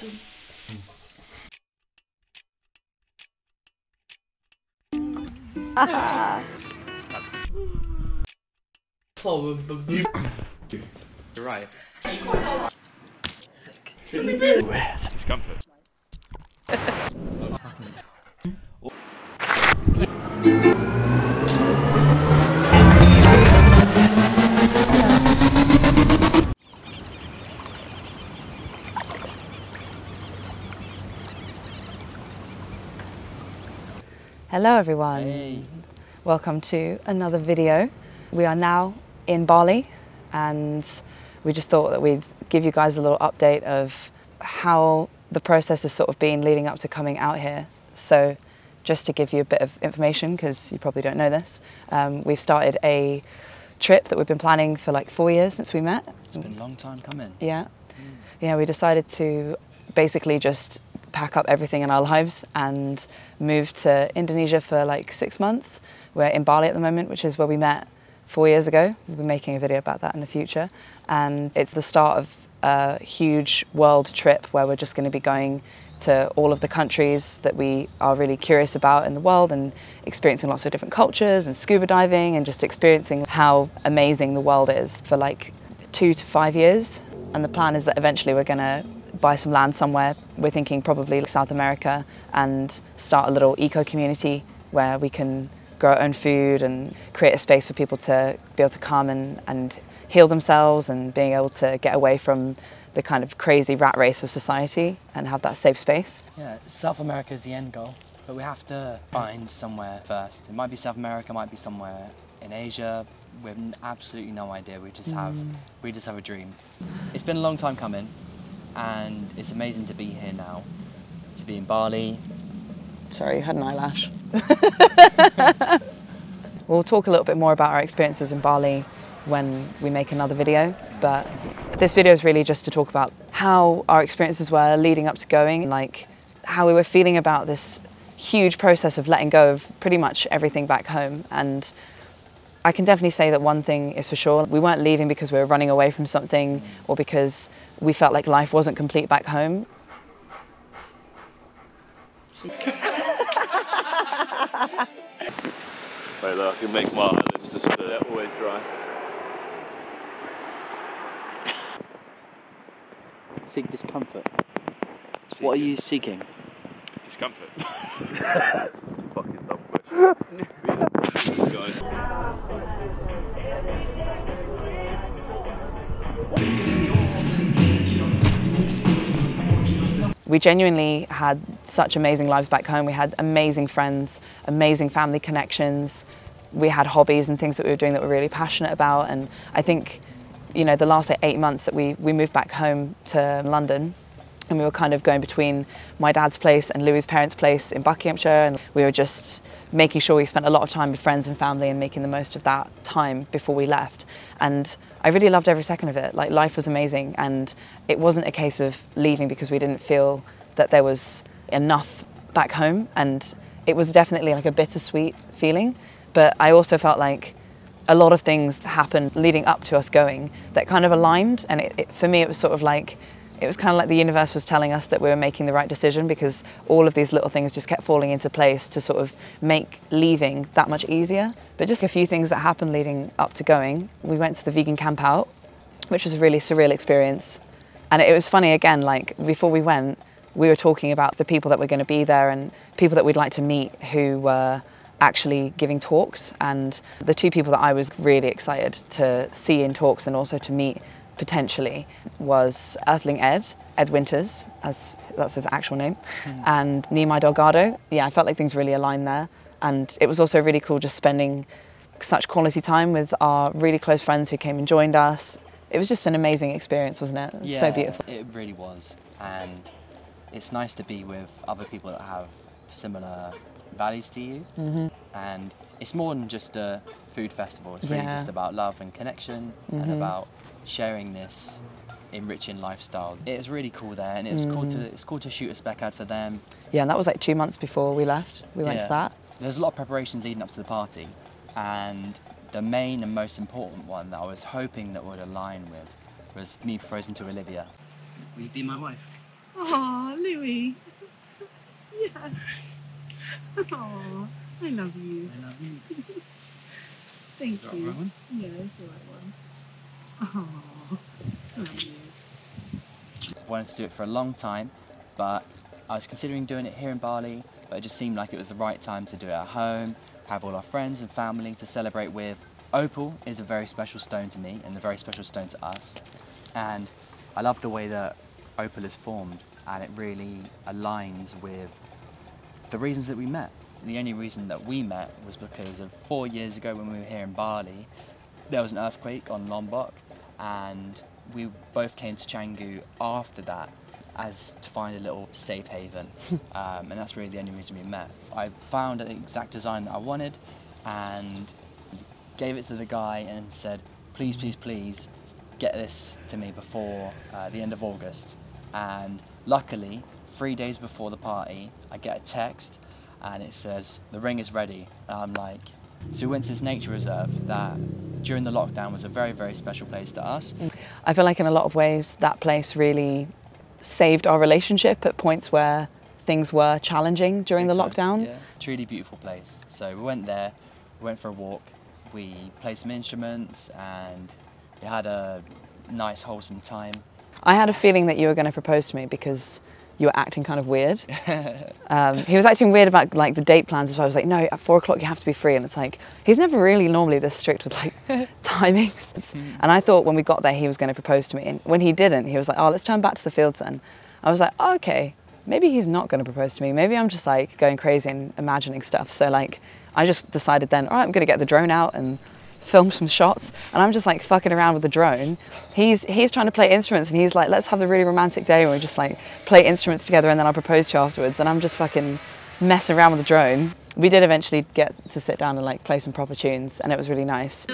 You're right. Sick. Discomfort. Hello everyone. Hey. Welcome to another video. We are now in Bali and we just thought that we'd give you guys a little update of how the process has sort of been leading up to coming out here. So just to give you a bit of information, because you probably don't know this, we've started a trip that we've been planning for like 4 years since we met. It's been a long time coming. Yeah. Yeah, we decided to basically just pack up everything in our lives and move to Indonesia for like 6 months. We're in Bali at the moment, which is where we met 4 years ago. We'll be making a video about that in the future. And it's the start of a huge world trip where we're just going to be going to all of the countries that we are really curious about in the world and experiencing lots of different cultures and scuba diving and just experiencing how amazing the world is for like 2 to 5 years. And the plan is that eventually we're going to buy some land somewhere. We're thinking probably South America and start a little eco-community where we can grow our own food and create a space for people to be able to come and heal themselves and being able to get away from the kind of crazy rat race of society and have that safe space. Yeah, South America is the end goal, but we have to find somewhere first. It might be South America, might be somewhere in Asia. We have absolutely no idea. We just have a dream. It's been a long time coming, and it's amazing to be here now, to be in Bali. Sorry, you had an eyelash. We'll talk a little bit more about our experiences in Bali when we make another video, but this video is really just to talk about how our experiences were leading up to going, like how we were feeling about this huge process of letting go of pretty much everything back home. And I can definitely say that one thing is for sure, we weren't leaving because we were running away from something or because we felt like life wasn't complete back home. Wait, look, I can make my eyelids just always dry. Seek discomfort. What are you seeking? Discomfort. Fucking dumb question. These guys. We genuinely had such amazing lives back home. We had amazing friends, amazing family connections. We had hobbies and things that we were doing that we were really passionate about. And I think, you know, the last 8 months that we moved back home to London, and we were kind of going between my dad's place and Louis' parents' place in Buckinghamshire, and we were just making sure we spent a lot of time with friends and family and making the most of that time before we left. And I really loved every second of it. Like, life was amazing, and it wasn't a case of leaving because we didn't feel that there was enough back home, and it was definitely like a bittersweet feeling. But I also felt like a lot of things happened leading up to us going that kind of aligned, and for me it was sort of like, it was kind of like the universe was telling us that we were making the right decision, because all of these little things just kept falling into place to sort of make leaving that much easier. But just a few things that happened leading up to going. We went to the vegan Campout, which was a really surreal experience. And it was funny, again, like before we went, we were talking about the people that were going to be there and people that we'd like to meet who were actually giving talks. And the two people that I was really excited to see in talks and also to meet potentially was Earthling Ed Winters, as that's his actual name, and Nimai Delgado. Yeah, I felt like things really aligned there. And it was also really cool just spending such quality time with our really close friends who came and joined us. It was just an amazing experience, wasn't it? It was so beautiful. It really was. And it's nice to be with other people that have similar values to you. And it's more than just a food festival. It's really just about love and connection and about sharing this enriching lifestyle. It was really cool there, and it was cool to shoot a spec ad for them. Yeah, and that was like 2 months before we left. We went to that. There's a lot of preparations leading up to the party, and the main and most important one that I was hoping that would align with was me proposing to Olivia. Will you be my wife? Oh, Louis. Yeah. Oh, I love you. I love you. Thank Is that you. the right one? Yeah, it's the right one. Oh, I love you. I wanted to do it for a long time, but I was considering doing it here in Bali, but it just seemed like it was the right time to do it at home, have all our friends and family to celebrate with. Opal is a very special stone to me and a very special stone to us. And I love the way that Opal is formed, and it really aligns with the reasons that we met. The only reason that we met was because of 4 years ago when we were here in Bali, there was an earthquake on Lombok, and we both came to Canggu after that as to find a little safe haven, and that's really the only reason we met. I found the exact design that I wanted and gave it to the guy and said, please, please, please get this to me before the end of August. And luckily, 3 days before the party, I get a text and it says, the ring is ready. And I'm like, so we went to this nature reserve that during the lockdown was a very, very special place to us. I feel like in a lot of ways that place really saved our relationship at points where things were challenging during the lockdown. Yeah, truly beautiful place. So we went there, we went for a walk, we played some instruments and we had a nice wholesome time. I had a feeling that you were going to propose to me because you were acting kind of weird. He was acting weird about like the date plans, so I was like, no, at 4 o'clock you have to be free, and it's like, he's never really normally this strict with like timings. And I thought when we got there he was going to propose to me, and when he didn't, he was like, oh, let's turn back to the fields then. I was like, oh, okay, maybe he's not going to propose to me, maybe I'm just like going crazy and imagining stuff. So like I just decided then, all right, I'm going to get the drone out and film some shots, and I'm just like fucking around with the drone. He's trying to play instruments, and he's like, let's have the really romantic day where we just like play instruments together and then I'll propose to you afterwards, and I'm just fucking messing around with the drone. We did eventually get to sit down and like play some proper tunes, and it was really nice.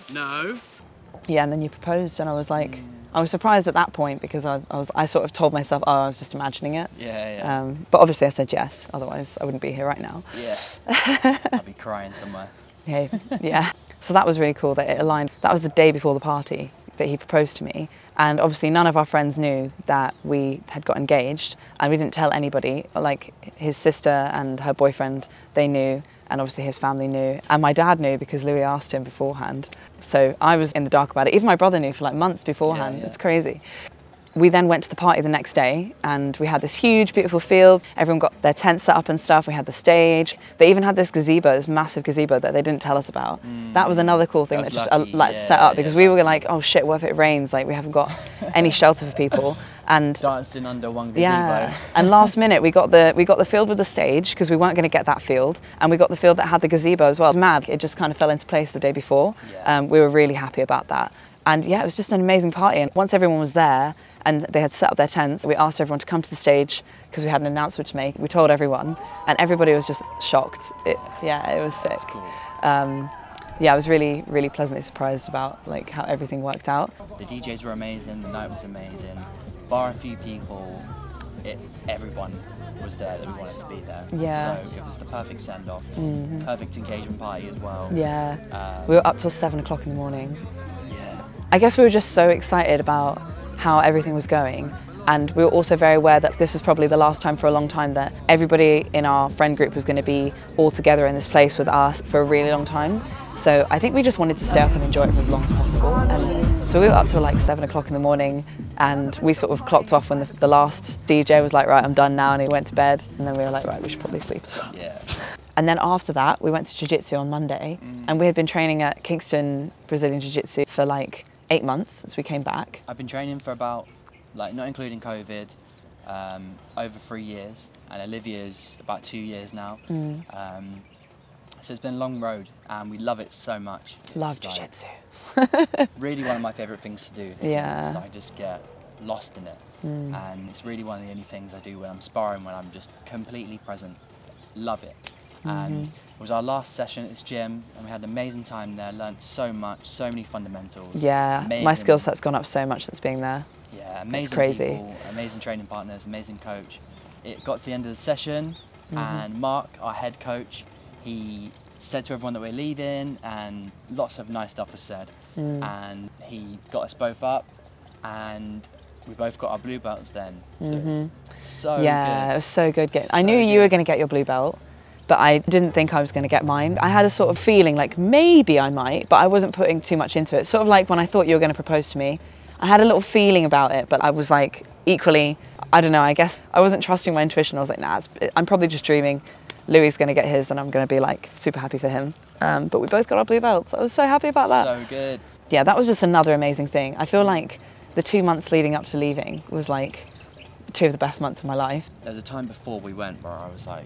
No. Yeah, and then you proposed, and I was like, I was surprised at that point because I sort of told myself, oh, I was just imagining it. Yeah. But obviously I said yes, otherwise I wouldn't be here right now. Yeah. I'll be crying somewhere. Hey, yeah. So that was really cool that it aligned. That was the day before the party that he proposed to me. And obviously none of our friends knew that we had got engaged, and we didn't tell anybody. Like his sister and her boyfriend, they knew, and obviously his family knew. And my dad knew because Louis asked him beforehand. So I was in the dark about it. Even my brother knew for like months beforehand. Yeah. It's crazy. We then went to the party the next day, and we had this huge, beautiful field. Everyone got their tents set up and stuff. We had the stage. They even had this gazebo, this massive gazebo that they didn't tell us about. That was another cool thing that just set up, because we were like, oh shit, what if it rains? Like we haven't got any shelter for people. And dancing under one gazebo. yeah, and last minute we got the field with the stage, because we weren't going to get that field, and we got the field that had the gazebo as well. It was mad. It just kind of fell into place the day before. Yeah. We were really happy about that. And yeah, it was just an amazing party. And once everyone was there and they had set up their tents, we asked everyone to come to the stage because we had an announcement to make. We told everyone, and everybody was just shocked. It was sick. That's cool. Yeah, I was really, really pleasantly surprised about like how everything worked out. The DJs were amazing, the night was amazing. Bar a few people, everyone was there that we wanted to be there. Yeah. So it was the perfect send-off, perfect engagement party as well. Yeah, we were up till 7 o'clock in the morning. Yeah. I guess we were just so excited about how everything was going, and we were also very aware that this was probably the last time for a long time that everybody in our friend group was going to be all together in this place with us for a really long time. So I think we just wanted to stay up and enjoy it for as long as possible. And so we were up till like 7 o'clock in the morning, and we sort of clocked off when the last DJ was like, right, I'm done now, and he went to bed. And then we were like, right, we should probably sleep as well. Yeah. And then after that, we went to Jiu-Jitsu on Monday, and we had been training at Kingston Brazilian Jiu-Jitsu for like 8 months since we came back. I've been training for about, like not including COVID, over 3 years, and Olivia's about 2 years now. So it's been a long road, and we love it so much. Love like, Jiu-Jitsu. really one of my favourite things to do. Yeah. I just get lost in it, and it's really one of the only things I do when I'm sparring, when I'm just completely present. Love it. And it was our last session at this gym, and we had an amazing time there, learnt so much, so many fundamentals. Yeah, amazing, my skill set's gone up so much since being there. Yeah, amazing It's crazy. people, amazing training partners, amazing coach. It got to the end of the session, and Mark, our head coach, he said to everyone that we're leaving, and lots of nice stuff was said. And he got us both up, and we both got our blue belts then. So it's so Yeah, good. it was so good. I So knew you were good. going to get your blue belt, but I didn't think I was going to get mine. I had a sort of feeling like maybe I might, but I wasn't putting too much into it. Sort of like when I thought you were going to propose to me, I had a little feeling about it, but I was like equally, I don't know, I guess I wasn't trusting my intuition. I was like, nah, I'm probably just dreaming. Louis is going to get his and I'm going to be like super happy for him. But we both got our blue belts. I was so happy about that. So good. Yeah, that was just another amazing thing. I feel like the 2 months leading up to leaving was like 2 of the best months of my life. There was a time before we went where I was like,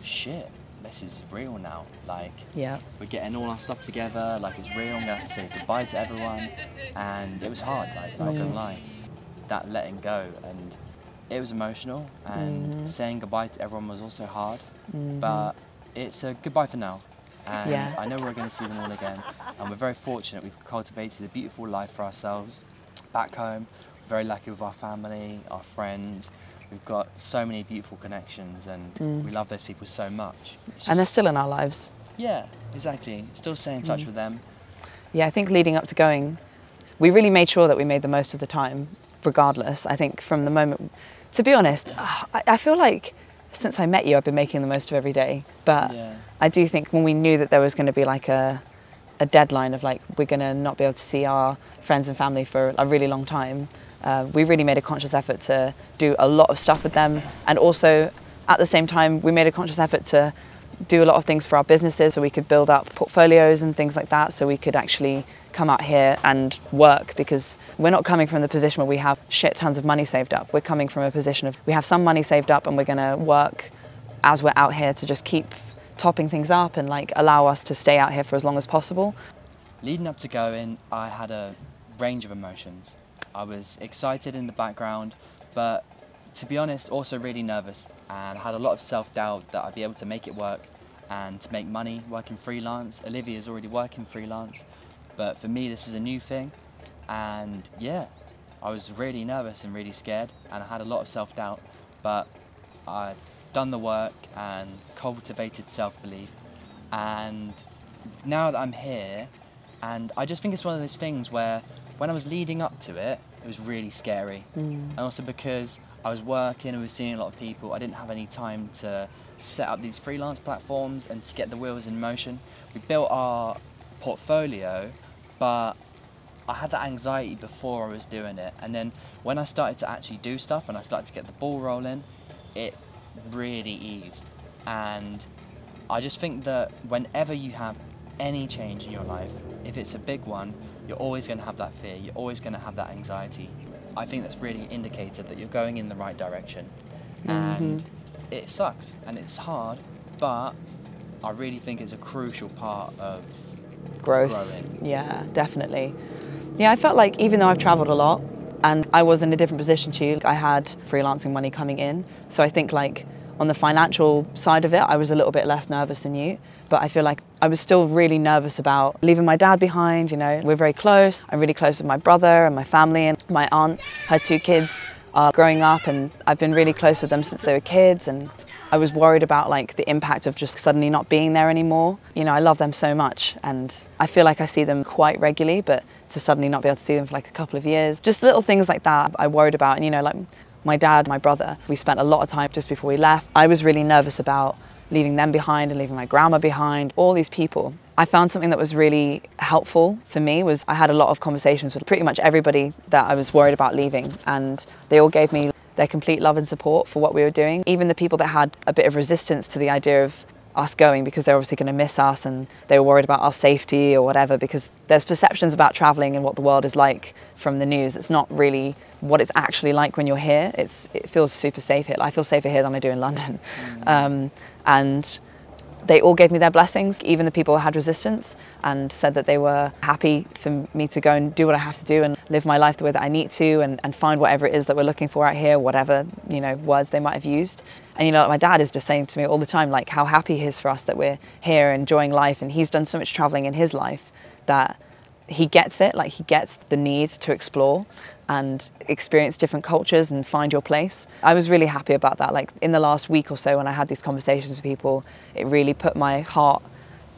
shit, this is real now. Like, Yeah. we're getting all our stuff together, like it's real, I'm gonna have to say goodbye to everyone. And it was hard, like, I'm not gonna lie. That letting go, and it was emotional, and saying goodbye to everyone was also hard. But it's a goodbye for now. And Yeah. I know we're gonna see them all again. And we're very fortunate, we've cultivated a beautiful life for ourselves back home. We're very lucky with our family, our friends. We've got so many beautiful connections, and we love those people so much. And they're still in our lives. Yeah, exactly. Still stay in touch with them. Yeah, I think leading up to going, we really made sure that we made the most of the time, regardless. I think from the moment, to be honest, I feel like since I met you, I've been making the most of every day. But Yeah. I do think when we knew that there was going to be like a deadline of like, we're going to not be able to see our friends and family for a really long time, we really made a conscious effort to do a lot of stuff with them. And also at the same time, we made a conscious effort to do a lot of things for our businesses so we could build up portfolios and things like that, so we could actually come out here and work, because we're not coming from the position where we have shit tons of money saved up. We're coming from a position of we have some money saved up and we're going to work as we're out here to just keep topping things up and like allow us to stay out here for as long as possible. Leading up to going, I had a range of emotions. I was excited in the background, but to be honest, also really nervous, and had a lot of self-doubt that I'd be able to make it work and to make money working freelance. Olivia's already working freelance, but for me this is a new thing, and yeah, I was really nervous and really scared, and I had a lot of self-doubt, but I've done the work and cultivated self-belief, and now that I'm here, and I just think it's one of those things where when I was leading up to it, it was really scary. And also because I was working and we were seeing a lot of people, I didn't have any time to set up these freelance platforms and to get the wheels in motion. We built our portfolio, but I had that anxiety before I was doing it. And then when I started to actually do stuff and I started to get the ball rolling, it really eased. And I just think that whenever you have any change in your life, if it's a big one, you're always going to have that fear, you're always going to have that anxiety. I think that's really indicated that you're going in the right direction. And it sucks and it's hard, but I really think it's a crucial part of Growth. growing. Yeah, definitely. Yeah, I felt like even though I've traveled a lot and I was in a different position to you, I had freelancing money coming in. So I think like on the financial side of it, I was a little bit less nervous than you. But I feel like I was still really nervous about leaving my dad behind. You know, we're very close. I'm really close with my brother and my family, and my aunt, her 2 kids are growing up, and I've been really close with them since they were kids. And I was worried about like the impact of just suddenly not being there anymore. You know, I love them so much, and I feel like I see them quite regularly, but to suddenly not be able to see them for like a couple of years, just little things like that I worried about. And you know, like my dad, my brother, we spent a lot of time just before we left. I was really nervous about leaving them behind and leaving my grandma behind, all these people. I found something that was really helpful for me was I had a lot of conversations with pretty much everybody that I was worried about leaving, and they all gave me their complete love and support for what we were doing. Even the people that had a bit of resistance to the idea of us going because they're obviously going to miss us and they were worried about our safety or whatever, because there's perceptions about traveling and what the world is like from the news. It's not really what it's actually like when you're here. It feels super safe here. I feel safer here than I do in London. And they all gave me their blessings, even the people who had resistance, and said that they were happy for me to go and do what I have to do and live my life the way that I need to, and find whatever it is that we're looking for out here, whatever, you know, words they might have used. And you know, my dad is just saying to me all the time, like, how happy he is for us that we're here enjoying life, and he's done so much traveling in his life that he gets it, like he gets the need to explore and experience different cultures and find your place. I was really happy about that. Like in the last week or so when I had these conversations with people, it really put my heart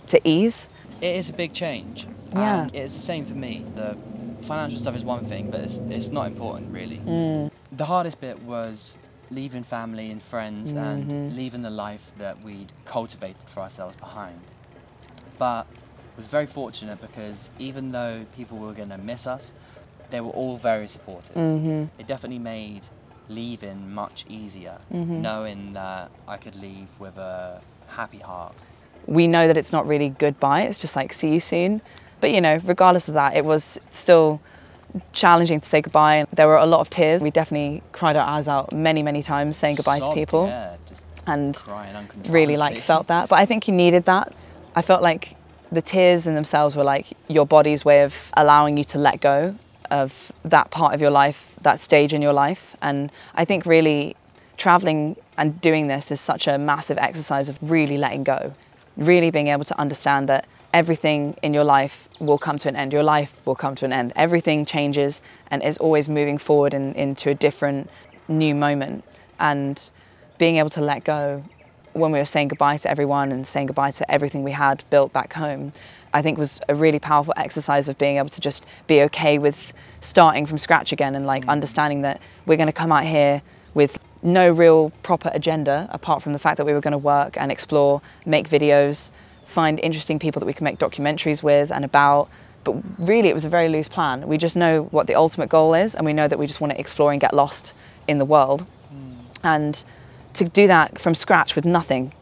to ease. It is a big change. Yeah. And it's the same for me. The financial stuff is one thing, but it's not important really. The hardest bit was leaving family and friends and leaving the life that we'd cultivated for ourselves behind. But I was very fortunate because even though people were going to miss us, they were all very supportive. It definitely made leaving much easier, knowing that I could leave with a happy heart. We know that it's not really goodbye, it's just like see you soon. But you know, regardless of that, it was still challenging to say goodbye. There were a lot of tears. We definitely cried our eyes out many, many times saying goodbye to people. Yeah, just and crying uncontrollably. really like felt that. But I think you needed that. I felt like the tears in themselves were like your body's way of allowing you to let go of that part of your life, that stage in your life. And I think really traveling and doing this is such a massive exercise of really letting go, really being able to understand that everything in your life will come to an end. Your life will come to an end. Everything changes and is always moving forward into a different new moment. And being able to let go when we were saying goodbye to everyone and saying goodbye to everything we had built back home, I think was a really powerful exercise of being able to just be okay with starting from scratch again and like understanding that we're going to come out here with no real proper agenda apart from the fact that we were going to work and explore, make videos, find interesting people that we can make documentaries with and about. But really it was a very loose plan. We just know what the ultimate goal is, and we know that we just want to explore and get lost in the world. And to do that from scratch with nothing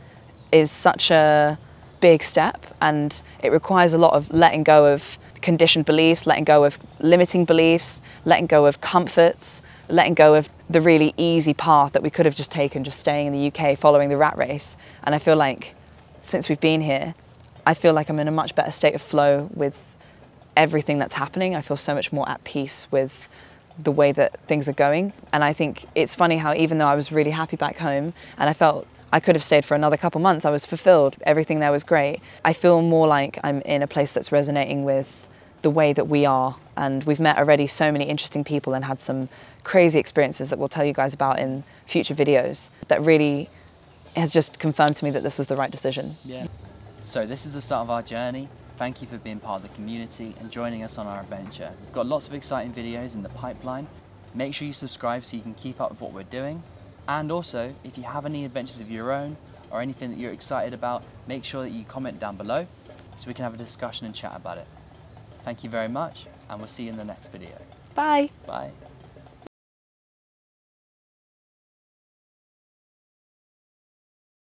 is such a big step, and it requires a lot of letting go of conditioned beliefs, letting go of limiting beliefs, letting go of comforts, letting go of the really easy path that we could have just taken, just staying in the UK, following the rat race. And I feel like since we've been here, I feel like I'm in a much better state of flow with everything that's happening. I feel so much more at peace with the way that things are going. And I think it's funny how even though I was really happy back home and I felt I could have stayed for another couple months, I was fulfilled, everything there was great, I feel more like I'm in a place that's resonating with the way that we are. And we've met already so many interesting people and had some crazy experiences that we'll tell you guys about in future videos that really has just confirmed to me that this was the right decision. Yeah. So this is the start of our journey. Thank you for being part of the community and joining us on our adventure. We've got lots of exciting videos in the pipeline. Make sure you subscribe so you can keep up with what we're doing. And also, if you have any adventures of your own or anything that you're excited about, make sure that you comment down below so we can have a discussion and chat about it. Thank you very much, and we'll see you in the next video. Bye. Bye.